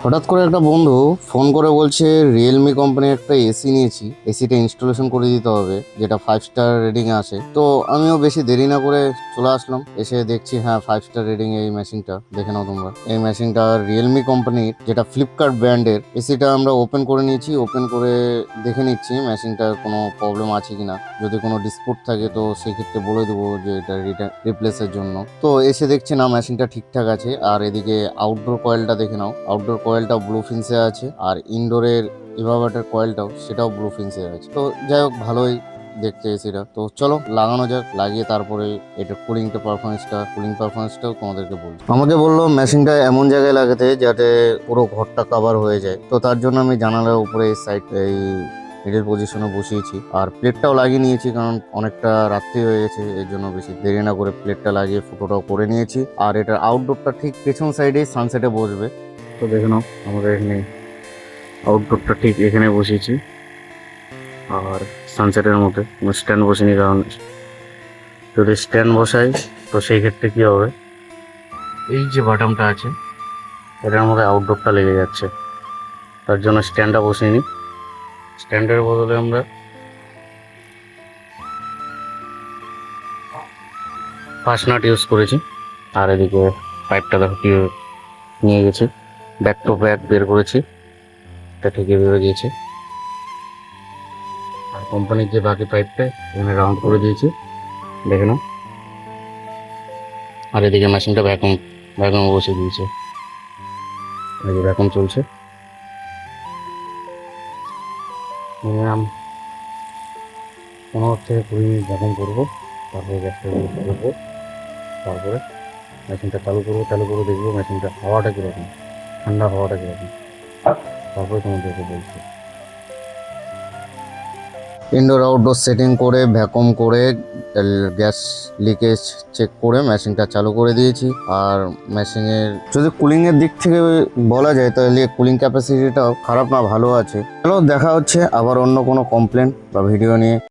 হঠাৎ করে একটা বন্ধু ফোন করে বলছে রিয়েলমি কোম্পানির একটা এসি নিয়েছি, এসিটা ইনস্টলেশন করে দিতে হবে, যেটা 5 স্টার রেটিং আছে। তো আমিও বেশি দেরি না করে চলে আসলাম। এসে দেখছি হ্যাঁ 5 স্টার রেটিং এই মেশিনটা। দেখে নাও তোমরা, এই মেশিনটা রিয়েলমি কোম্পানির, যেটা ফ্লিপকার্ট ব্র্যান্ডের। এসিটা আমরা ওপেন করে নিয়েছি, ওপেন করে দেখে নিচ্ছি মেশিনটার কোনো প্রবলেম আছে কিনা। যদি কোনো ডিসপুট থাকে তো সেই ক্ষেত্রে বলে দেবো যে এটা রিপ্লেসের জন্য। তো এসে দেখছি না মেশিনটা ঠিকঠাক আছে। আর এদিকে আউটডোর কয়েলটা দেখে নাও, আউটডোর কয়েলটাও ব্লু ফিন্সে আছে, আর ইনডোরের ইভাবাটার কয়েলটাও সেটাও ব্লু ফিন্সে আছে। তো যাই হোক, ভালোই দেখতে এসিটা। তো চলো লাগানো যাক, লাগিয়ে তারপরে এটা কুলিং পারফরমেন্সটাও তোমাদেরকে বলবো। আমাকে বললো মেশিনটা এমন জায়গায় লাগাতে যাতে পুরো ঘরটা কভার হয়ে যায়। তো তার জন্য আমি জানালার উপরে এই সাইড এই মিডল পজিশনে বসিয়েছি, আর প্লেটটাও লাগিয়ে নিয়েছি, কারণ অনেকটা রাত্রি হয়ে গেছে, এর জন্য বেশি দেরি না করে প্লেটটা লাগিয়ে ফুটোটাও করে নিয়েছি। আর এটার আউটডোরটা ঠিক পেছন সাইডে সানসেটে বসবে। তো দেখে নাও, আমাদের এখানে আউটডোরটা ঠিক এখানে বসিয়েছি, আর সানসেটের মধ্যে স্ট্যান্ড বসিনি, কারণ যদি স্ট্যান্ড বসাই তো সেই ক্ষেত্রে কি হবে, এই যে বাটামটা আছে এটার মধ্যে আউটডোরটা লেগে যাচ্ছে। তার জন্য স্ট্যান্ডটা বসিনি, স্ট্যান্ডের বদলে আমরা ফাস্টনাট ইউজ করেছি। আর এদিকে পাইপটা দেখো কি নিয়ে গেছি, ব্যাক টু ব্যাক বের করেছি, এটা ঠিকই বেরো গিয়েছে। আর কোম্পানির যে বাকি পাইপটা এখানে রাউন্ড করে দিয়েছি, দেখে নাও। আর এদিকে মেশিনটা ভ্যাকুম বসে দিয়েছে, এই যে ভ্যাকুম চলছে। মিনিমাম 15 থেকে 20 মিনিট ভ্যাকুম করবো, তারপরে গ্যাসটা করবো, তারপরে মেশিনটা চালু করে দেখবো মেশিনটা হাওয়াটা কীরকম, ঠান্ডা হাওয়াটা কীরকম, তারপরে তোমাদেরকে বলছি। ইনডোর আউটডোর সেটিং করে ভ্যাকুম করে গ্যাস লিকেজ চেক করে মেশিনটা চালু করে দিয়েছি। আর মেশিনের যদি কুলিংয়ের দিক থেকে বলা যায় তাহলে কুলিং ক্যাপাসিটিটাও খারাপ না, ভালো আছে। চলো দেখা হচ্ছে আবার অন্য কোনো কমপ্লেন বা ভিডিও নিয়ে।